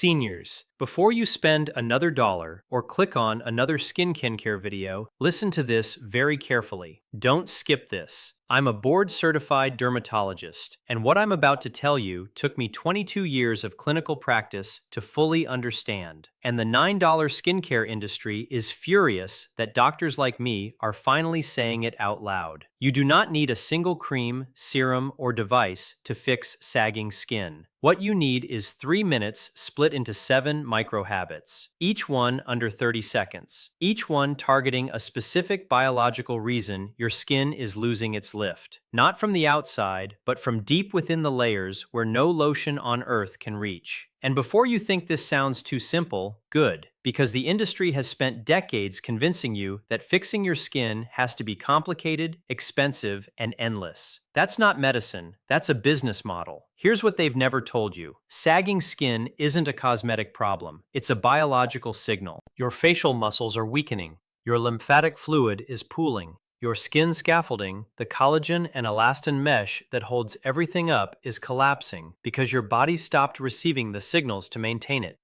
Seniors, before you spend another dollar or click on another skincare video, listen to this very carefully. Don't skip this. I'm a board-certified dermatologist, and what I'm about to tell you took me 22 years of clinical practice to fully understand. And the $9 skincare industry is furious that doctors like me are finally saying it out loud. You do not need a single cream, serum, or device to fix sagging skin. What you need is 3 minutes split into 7 micro habits, each one under 30 seconds, each one targeting a specific biological reason your skin is losing its lift. Not from the outside, but from deep within the layers where no lotion on earth can reach. And before you think this sounds too simple, good, because the industry has spent decades convincing you that fixing your skin has to be complicated, expensive, and endless. That's not medicine, that's a business model. Here's what they've never told you. Sagging skin isn't a cosmetic problem, it's a biological signal. Your facial muscles are weakening, your lymphatic fluid is pooling, your skin scaffolding, the collagen and elastin mesh that holds everything up, is collapsing because your body stopped receiving the signals to maintain it.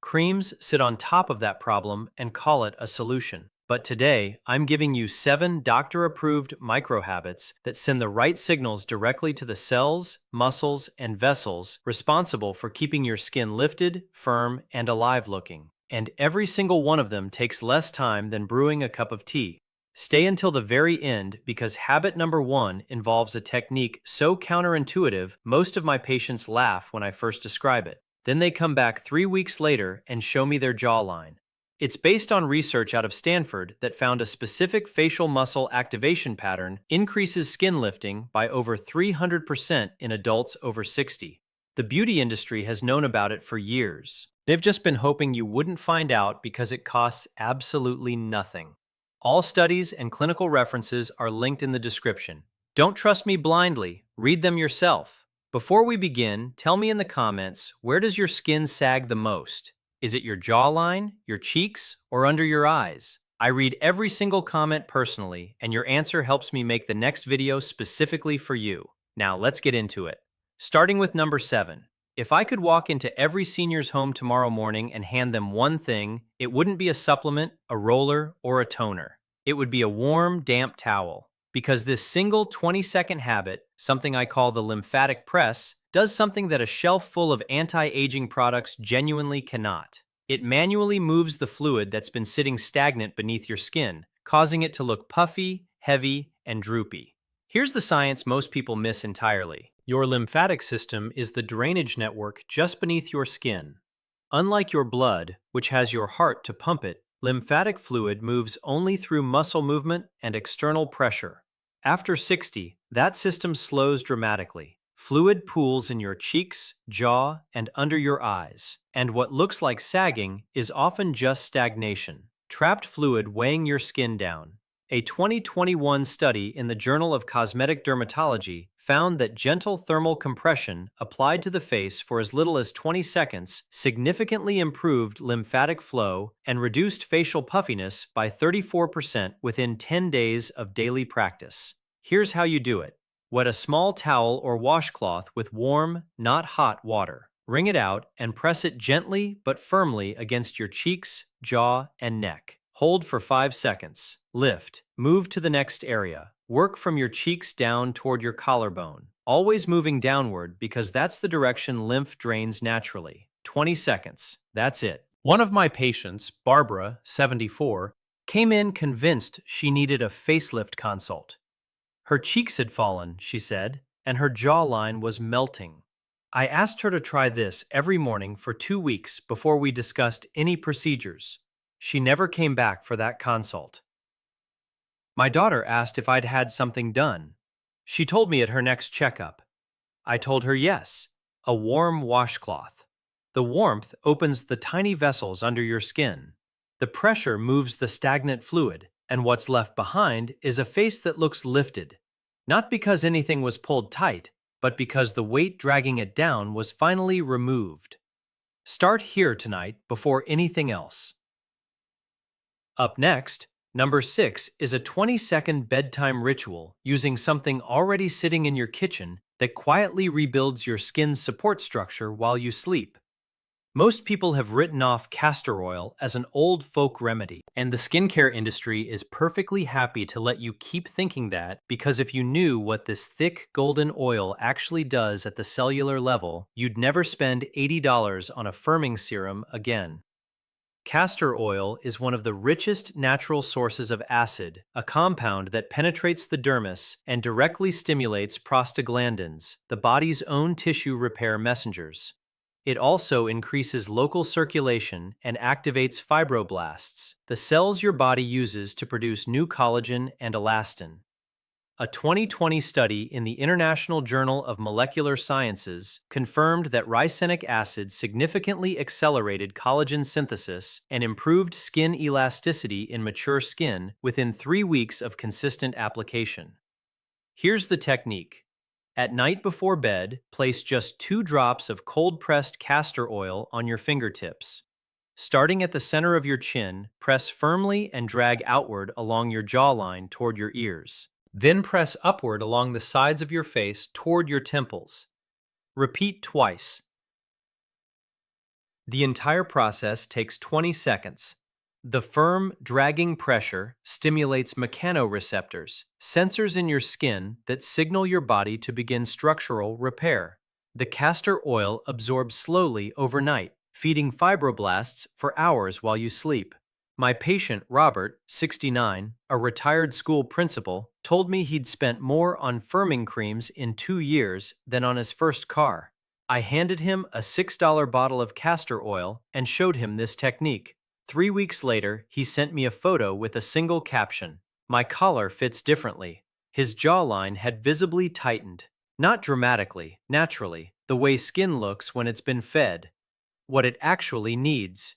Creams sit on top of that problem and call it a solution. But today, I'm giving you 7 doctor-approved microhabits that send the right signals directly to the cells, muscles, and vessels responsible for keeping your skin lifted, firm, and alive-looking. And every single one of them takes less time than brewing a cup of tea. Stay until the very end because habit number 1 involves a technique so counterintuitive most of my patients laugh when I first describe it. Then they come back 3 weeks later and show me their jawline. It's based on research out of Stanford that found a specific facial muscle activation pattern increases skin lifting by over 300% in adults over 60. The beauty industry has known about it for years. They've just been hoping you wouldn't find out because it costs absolutely nothing. All studies and clinical references are linked in the description. Don't trust me blindly, read them yourself. Before we begin, tell me in the comments, where does your skin sag the most? Is it your jawline, your cheeks, or under your eyes? I read every single comment personally, and your answer helps me make the next video specifically for you. Now let's get into it. Starting with number 7. If I could walk into every senior's home tomorrow morning and hand them one thing, it wouldn't be a supplement, a roller, or a toner. It would be a warm, damp towel. Because this single 20-second habit, something I call the lymphatic press, does something that a shelf full of anti-aging products genuinely cannot. It manually moves the fluid that's been sitting stagnant beneath your skin, causing it to look puffy, heavy, and droopy. Here's the science most people miss entirely. Your lymphatic system is the drainage network just beneath your skin. Unlike your blood, which has your heart to pump it, lymphatic fluid moves only through muscle movement and external pressure. After 60, that system slows dramatically. Fluid pools in your cheeks, jaw, and under your eyes. And what looks like sagging is often just stagnation. Trapped fluid weighing your skin down. A 2021 study in the Journal of Cosmetic Dermatology found that gentle thermal compression applied to the face for as little as 20 seconds significantly improved lymphatic flow and reduced facial puffiness by 34% within 10 days of daily practice. Here's how you do it. Wet a small towel or washcloth with warm, not hot water. Wring it out and press it gently but firmly against your cheeks, jaw, and neck. Hold for 5 seconds. Lift. Move to the next area. Work from your cheeks down toward your collarbone, always moving downward because that's the direction lymph drains naturally. 20 seconds. That's it. One of my patients, Barbara, 74, came in convinced she needed a facelift consult. Her cheeks had fallen, she said, and her jawline was melting. I asked her to try this every morning for 2 weeks before we discussed any procedures. She never came back for that consult. My daughter asked if I'd had something done. She told me at her next checkup. I told her yes, a warm washcloth. The warmth opens the tiny vessels under your skin. The pressure moves the stagnant fluid, and what's left behind is a face that looks lifted. Not because anything was pulled tight, but because the weight dragging it down was finally removed. Start here tonight before anything else. Up next, number 6 is a 20-second bedtime ritual using something already sitting in your kitchen that quietly rebuilds your skin's support structure while you sleep. Most people have written off castor oil as an old folk remedy, and the skincare industry is perfectly happy to let you keep thinking that because if you knew what this thick golden oil actually does at the cellular level, you'd never spend $80 on a firming serum again. Castor oil is one of the richest natural sources of acid, a compound that penetrates the dermis and directly stimulates prostaglandins, the body's own tissue repair messengers. It also increases local circulation and activates fibroblasts, the cells your body uses to produce new collagen and elastin. A 2020 study in the International Journal of Molecular Sciences confirmed that ricinic acid significantly accelerated collagen synthesis and improved skin elasticity in mature skin within 3 weeks of consistent application. Here's the technique. At night before bed, place just 2 drops of cold-pressed castor oil on your fingertips. Starting at the center of your chin, press firmly and drag outward along your jawline toward your ears. Then press upward along the sides of your face toward your temples. Repeat twice. The entire process takes 20 seconds. The firm, dragging pressure stimulates mechanoreceptors, sensors in your skin that signal your body to begin structural repair. The castor oil absorbs slowly overnight, feeding fibroblasts for hours while you sleep. My patient, Robert, 69, a retired school principal, told me he'd spent more on firming creams in 2 years than on his first car. I handed him a $6 bottle of castor oil and showed him this technique. 3 weeks later, he sent me a photo with a single caption. My collar fits differently. His jawline had visibly tightened. Not dramatically, naturally, the way skin looks when it's been fed. What it actually needs.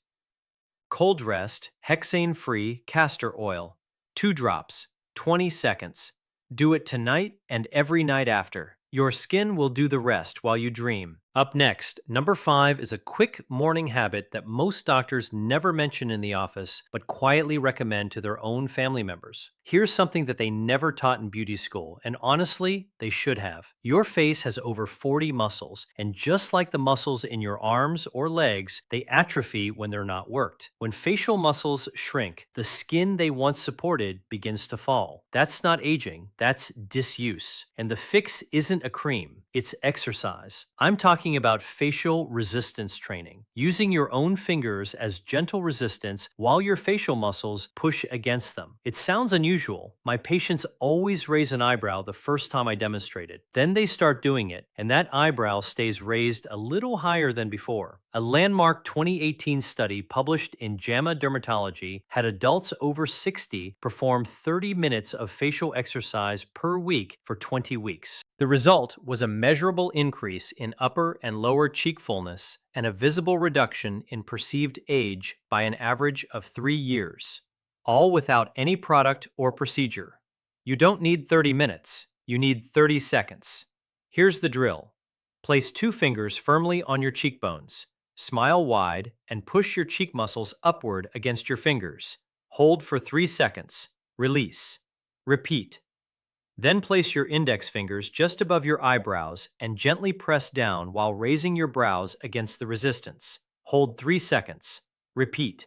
Cold rest, hexane-free castor oil. 2 drops, 20 seconds. Do it tonight and every night after. Your skin will do the rest while you dream. Up next, number 5 is a quick morning habit that most doctors never mention in the office, but quietly recommend to their own family members. Here's something that they never taught in beauty school, and honestly, they should have. Your face has over 40 muscles, and just like the muscles in your arms or legs, they atrophy when they're not worked. When facial muscles shrink, the skin they once supported begins to fall. That's not aging, that's disuse. And the fix isn't a cream, it's exercise. I'm talking about facial resistance training, using your own fingers as gentle resistance while your facial muscles push against them. It sounds unusual. My patients always raise an eyebrow the first time I demonstrate it. Then they start doing it, and that eyebrow stays raised a little higher than before. A landmark 2018 study published in JAMA Dermatology had adults over 60 perform 30 minutes of facial exercise per week for 20 weeks. The result was a measurable increase in upper and lower cheek fullness and a visible reduction in perceived age by an average of 3 years, all without any product or procedure. You don't need 30 minutes, you need 30 seconds. Here's the drill. Place 2 fingers firmly on your cheekbones. Smile wide and push your cheek muscles upward against your fingers. Hold for 3 seconds. Release. Repeat. Then place your index fingers just above your eyebrows and gently press down while raising your brows against the resistance. Hold 3 seconds. Repeat.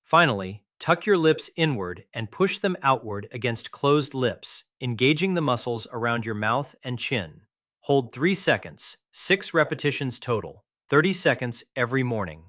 Finally, tuck your lips inward and push them outward against closed lips, engaging the muscles around your mouth and chin. Hold 3 seconds, 6 repetitions total, 30 seconds every morning.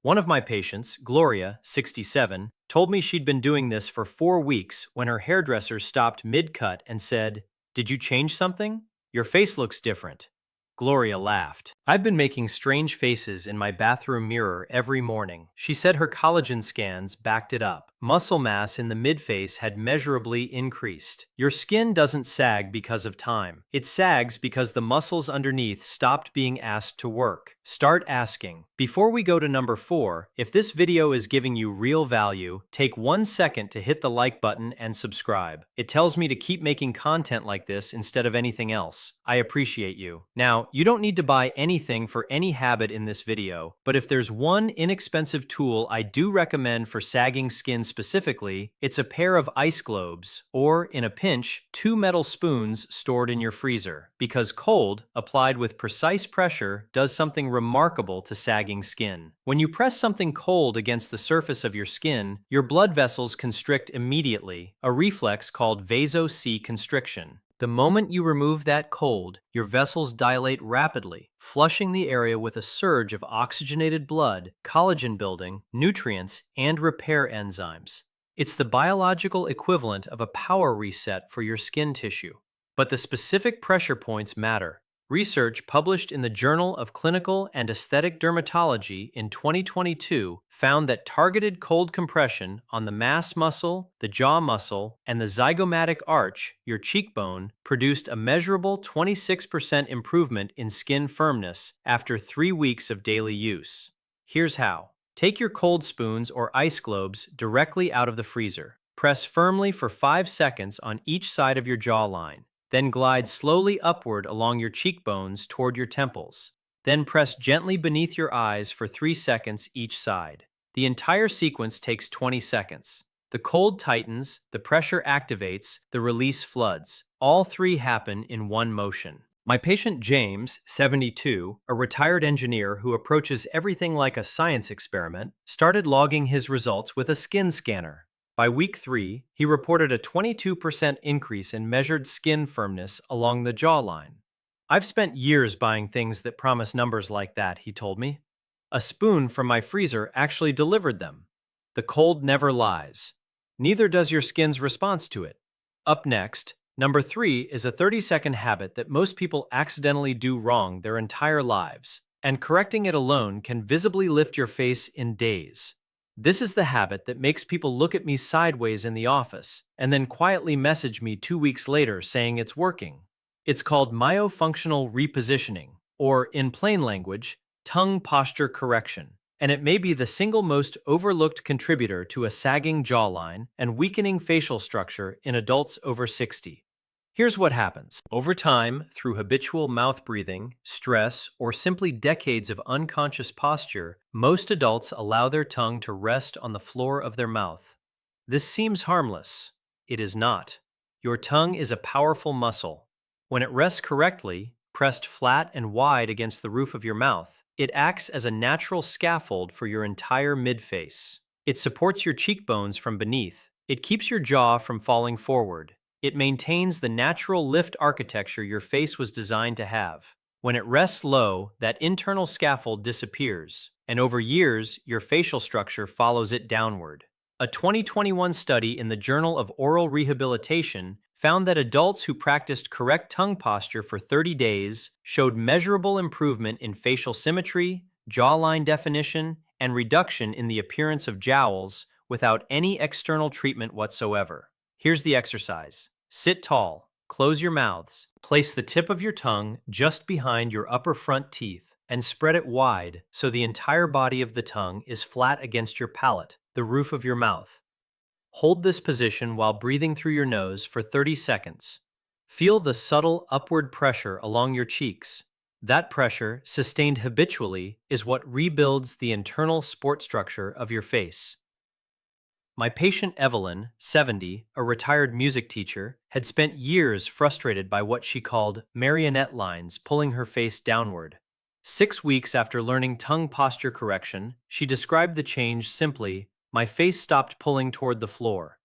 One of my patients, Gloria, 67, told me she'd been doing this for 4 weeks when her hairdresser stopped mid-cut and said, "Did you change something? Your face looks different." Gloria laughed. "I've been making strange faces in my bathroom mirror every morning." She said her collagen scans backed it up. Muscle mass in the midface had measurably increased. Your skin doesn't sag because of time. It sags because the muscles underneath stopped being asked to work. Start asking. Before we go to number 4, if this video is giving you real value, take 1 second to hit the like button and subscribe. It tells me to keep making content like this instead of anything else. I appreciate you. Now, you don't need to buy anything for any habit in this video, but if there's one inexpensive tool I do recommend for sagging skin specifically, it's a pair of ice globes, or, in a pinch, 2 metal spoons stored in your freezer. Because cold, applied with precise pressure, does something remarkable to sagging skin. When you press something cold against the surface of your skin, your blood vessels constrict immediately, a reflex called vasoconstriction. The moment you remove that cold, your vessels dilate rapidly, flushing the area with a surge of oxygenated blood, collagen building, nutrients, and repair enzymes. It's the biological equivalent of a power reset for your skin tissue. But the specific pressure points matter. Research published in the Journal of Clinical and Aesthetic Dermatology in 2022 found that targeted cold compression on the mass muscle, the jaw muscle, and the zygomatic arch, your cheekbone, produced a measurable 26% improvement in skin firmness after 3 weeks of daily use. Here's how. Take your cold spoons or ice globes directly out of the freezer. Press firmly for 5 seconds on each side of your jawline. Then glide slowly upward along your cheekbones toward your temples. Then press gently beneath your eyes for 3 seconds each side. The entire sequence takes 20 seconds. The cold tightens, the pressure activates, the release floods. All three happen in one motion. My patient James, 72, a retired engineer who approaches everything like a science experiment, started logging his results with a skin scanner. By week 3, he reported a 22% increase in measured skin firmness along the jawline. I've spent years buying things that promise numbers like that, he told me. A spoon from my freezer actually delivered them. The cold never lies. Neither does your skin's response to it. Up next, number 3 is a 30-second habit that most people accidentally do wrong their entire lives, and correcting it alone can visibly lift your face in days. This is the habit that makes people look at me sideways in the office and then quietly message me 2 weeks later saying it's working. It's called myofunctional repositioning, or in plain language, tongue posture correction, and it may be the single most overlooked contributor to a sagging jawline and weakening facial structure in adults over 60. Here's what happens. Over time, through habitual mouth breathing, stress, or simply decades of unconscious posture, most adults allow their tongue to rest on the floor of their mouth. This seems harmless. It is not. Your tongue is a powerful muscle. When it rests correctly, pressed flat and wide against the roof of your mouth, it acts as a natural scaffold for your entire midface. It supports your cheekbones from beneath. It keeps your jaw from falling forward. It maintains the natural lift architecture your face was designed to have. When it rests low, that internal scaffold disappears, and over years, your facial structure follows it downward. A 2021 study in the Journal of Oral Rehabilitation found that adults who practiced correct tongue posture for 30 days showed measurable improvement in facial symmetry, jawline definition, and reduction in the appearance of jowls without any external treatment whatsoever. Here's the exercise. Sit tall, close your mouths, place the tip of your tongue just behind your upper front teeth, and spread it wide so the entire body of the tongue is flat against your palate, the roof of your mouth. Hold this position while breathing through your nose for 30 seconds. Feel the subtle upward pressure along your cheeks. That pressure, sustained habitually, is what rebuilds the internal support structure of your face. My patient Evelyn, 70, a retired music teacher, had spent years frustrated by what she called marionette lines pulling her face downward. 6 weeks after learning tongue posture correction, she described the change simply, "My face stopped pulling toward the floor."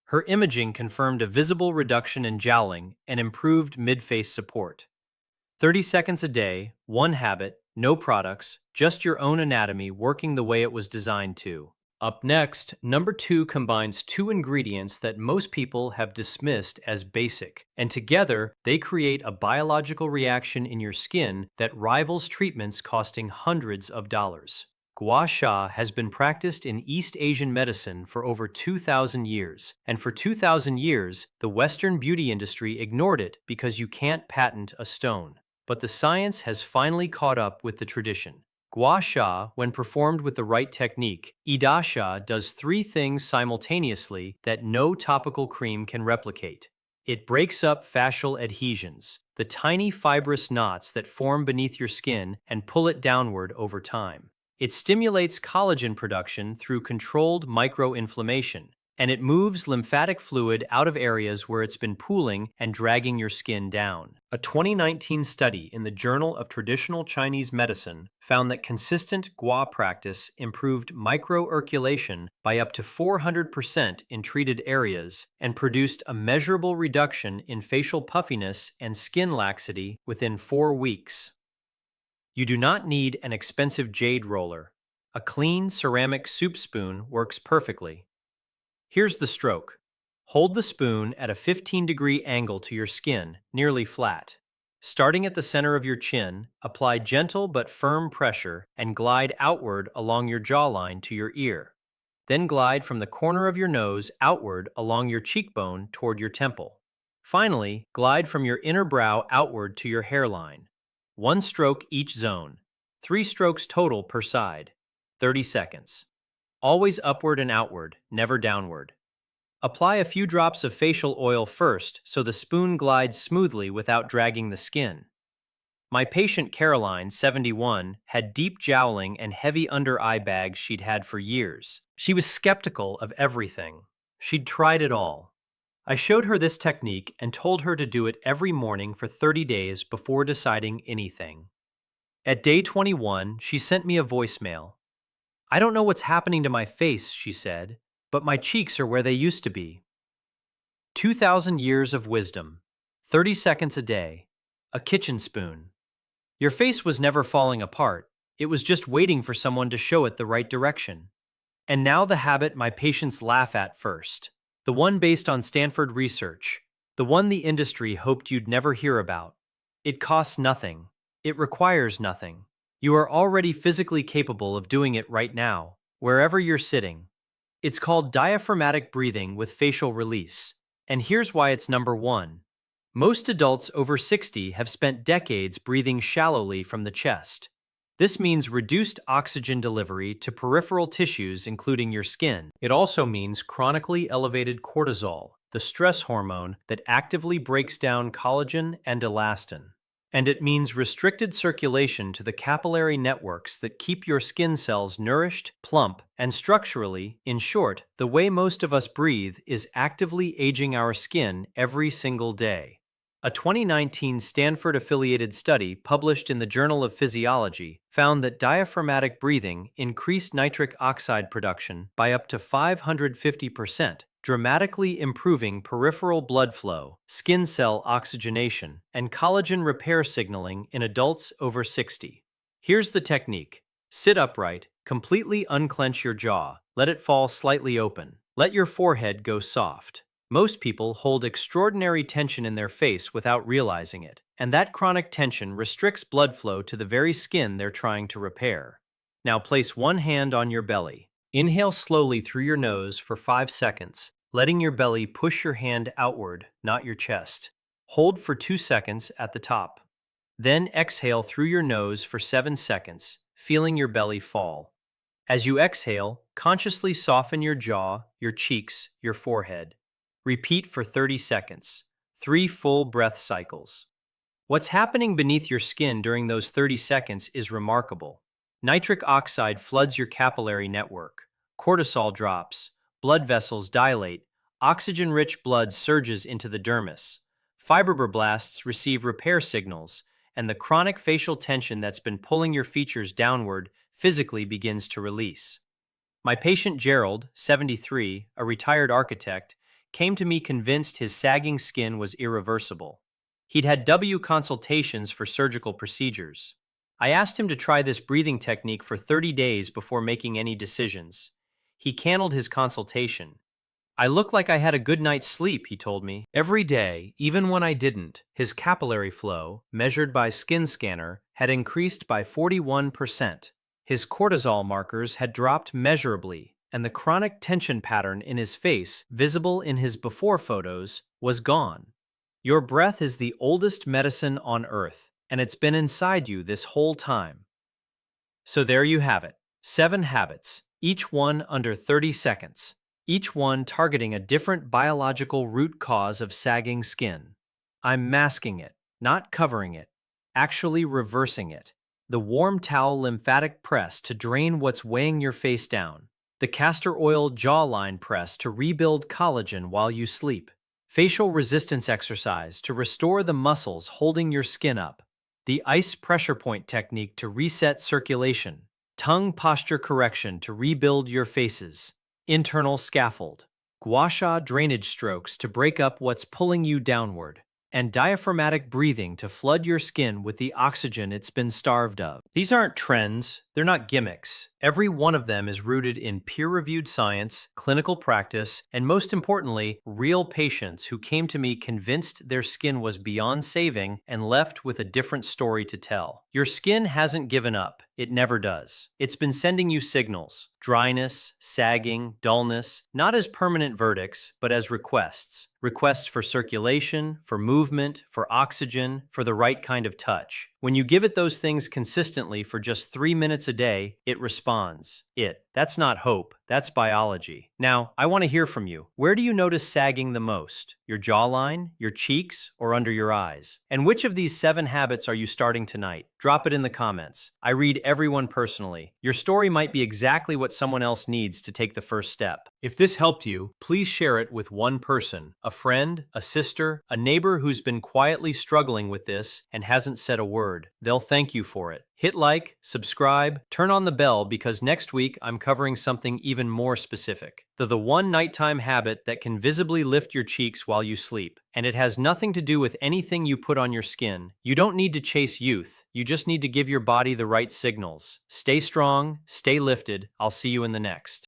Her imaging confirmed a visible reduction in jowling and improved mid-face support. 30 seconds a day, one habit, no products, just your own anatomy working the way it was designed to. Up next, number 2 combines 2 ingredients that most people have dismissed as basic, and together they create a biological reaction in your skin that rivals treatments costing hundreds of dollars. Gua sha has been practiced in East Asian medicine for over 2,000 years, and for 2,000 years, the Western beauty industry ignored it because you can't patent a stone. But the science has finally caught up with the tradition. Gua sha, when performed with the right technique, Ida sha does 3 things simultaneously that no topical cream can replicate. It breaks up fascial adhesions, the tiny fibrous knots that form beneath your skin and pull it downward over time. It stimulates collagen production through controlled microinflammation. and it moves lymphatic fluid out of areas where it's been pooling and dragging your skin down. A 2019 study in the Journal of Traditional Chinese Medicine found that consistent gua practice improved microirculation by up to 400% in treated areas and produced a measurable reduction in facial puffiness and skin laxity within 4 weeks. You do not need an expensive jade roller. A clean ceramic soup spoon works perfectly. Here's the stroke. Hold the spoon at a 15-degree angle to your skin, nearly flat. Starting at the center of your chin, apply gentle but firm pressure and glide outward along your jawline to your ear. Then glide from the corner of your nose outward along your cheekbone toward your temple. Finally, glide from your inner brow outward to your hairline. 1 stroke each zone. 3 strokes total per side. 30 seconds. Always upward and outward, never downward. Apply a few drops of facial oil first so the spoon glides smoothly without dragging the skin. My patient Caroline, 71, had deep jowling and heavy under-eye bags she'd had for years. She was skeptical of everything. She'd tried it all. I showed her this technique and told her to do it every morning for 30 days before deciding anything. At day 21, she sent me a voicemail. "I don't know what's happening to my face," she said, "but my cheeks are where they used to be." 2,000 years of wisdom. 30 seconds a day. A kitchen spoon. Your face was never falling apart. It was just waiting for someone to show it the right direction. And now the habit my patients laugh at first. The one based on Stanford research. The one the industry hoped you'd never hear about. It costs nothing. It requires nothing. You are already physically capable of doing it right now, wherever you're sitting. It's called diaphragmatic breathing with facial release. And here's why it's number 1. Most adults over 60 have spent decades breathing shallowly from the chest. This means reduced oxygen delivery to peripheral tissues, including your skin. It also means chronically elevated cortisol, the stress hormone that actively breaks down collagen and elastin. And it means restricted circulation to the capillary networks that keep your skin cells nourished, plump, and structurally, in short, the way most of us breathe is actively aging our skin every single day. A 2019 Stanford-affiliated study published in the Journal of Physiology found that diaphragmatic breathing increased nitric oxide production by up to 550%, dramatically improving peripheral blood flow, skin cell oxygenation, and collagen repair signaling in adults over 60. Here's the technique. Sit upright, completely unclench your jaw, let it fall slightly open. Let your forehead go soft. Most people hold extraordinary tension in their face without realizing it, and that chronic tension restricts blood flow to the very skin they're trying to repair. Now place one hand on your belly. Inhale slowly through your nose for 5 seconds, letting your belly push your hand outward, not your chest. Hold for 2 seconds at the top. Then exhale through your nose for 7 seconds, feeling your belly fall. As you exhale, consciously soften your jaw, your cheeks, your forehead. Repeat for 30 seconds, 3 full breath cycles. What's happening beneath your skin during those 30 seconds is remarkable. Nitric oxide floods your capillary network. Cortisol drops. Blood vessels dilate. Oxygen-rich blood surges into the dermis. Fibroblasts receive repair signals, and the chronic facial tension that's been pulling your features downward physically begins to release. My patient Gerald, 73, a retired architect, came to me convinced his sagging skin was irreversible. He'd had consultations for surgical procedures. I asked him to try this breathing technique for 30 days before making any decisions. He canceled his consultation. "I look like I had a good night's sleep," he told me. Every day, even when I didn't, his capillary flow, measured by skin scanner, had increased by 41%. His cortisol markers had dropped measurably, and the chronic tension pattern in his face, visible in his before photos, was gone. Your breath is the oldest medicine on earth, and it's been inside you this whole time. So there you have it. 7 habits, each one under 30 seconds, each one targeting a different biological root cause of sagging skin. I'm masking it, not covering it, actually reversing it. The warm towel lymphatic press to drain what's weighing your face down. The castor oil jawline press to rebuild collagen while you sleep. Facial resistance exercise to restore the muscles holding your skin up. The ice pressure point technique to reset circulation. Tongue posture correction to rebuild your faces. Internal scaffold. Gua sha drainage strokes to break up what's pulling you downward. And diaphragmatic breathing to flood your skin with the oxygen it's been starved of. These aren't trends, they're not gimmicks. Every one of them is rooted in peer-reviewed science, clinical practice, and most importantly, real patients who came to me convinced their skin was beyond saving and left with a different story to tell. Your skin hasn't given up. It never does. It's been sending you signals: dryness, sagging, dullness, not as permanent verdicts, but as requests. Requests for circulation, for movement, for oxygen, for the right kind of touch. When you give it those things consistently for just 3 minutes a day, it responds. That's not hope, that's biology. Now, I want to hear from you. Where do you notice sagging the most? Your jawline, your cheeks, or under your eyes? And which of these 7 habits are you starting tonight? Drop it in the comments. I read everyone personally. Your story might be exactly what someone else needs to take the first step. If this helped you, please share it with one person, a friend, a sister, a neighbor who's been quietly struggling with this and hasn't said a word. They'll thank you for it. Hit like, subscribe, turn on the bell because next week I'm covering something even more specific. The one nighttime habit that can visibly lift your cheeks while you sleep. And it has nothing to do with anything you put on your skin. You don't need to chase youth. You just need to give your body the right signals. Stay strong, stay lifted. I'll see you in the next.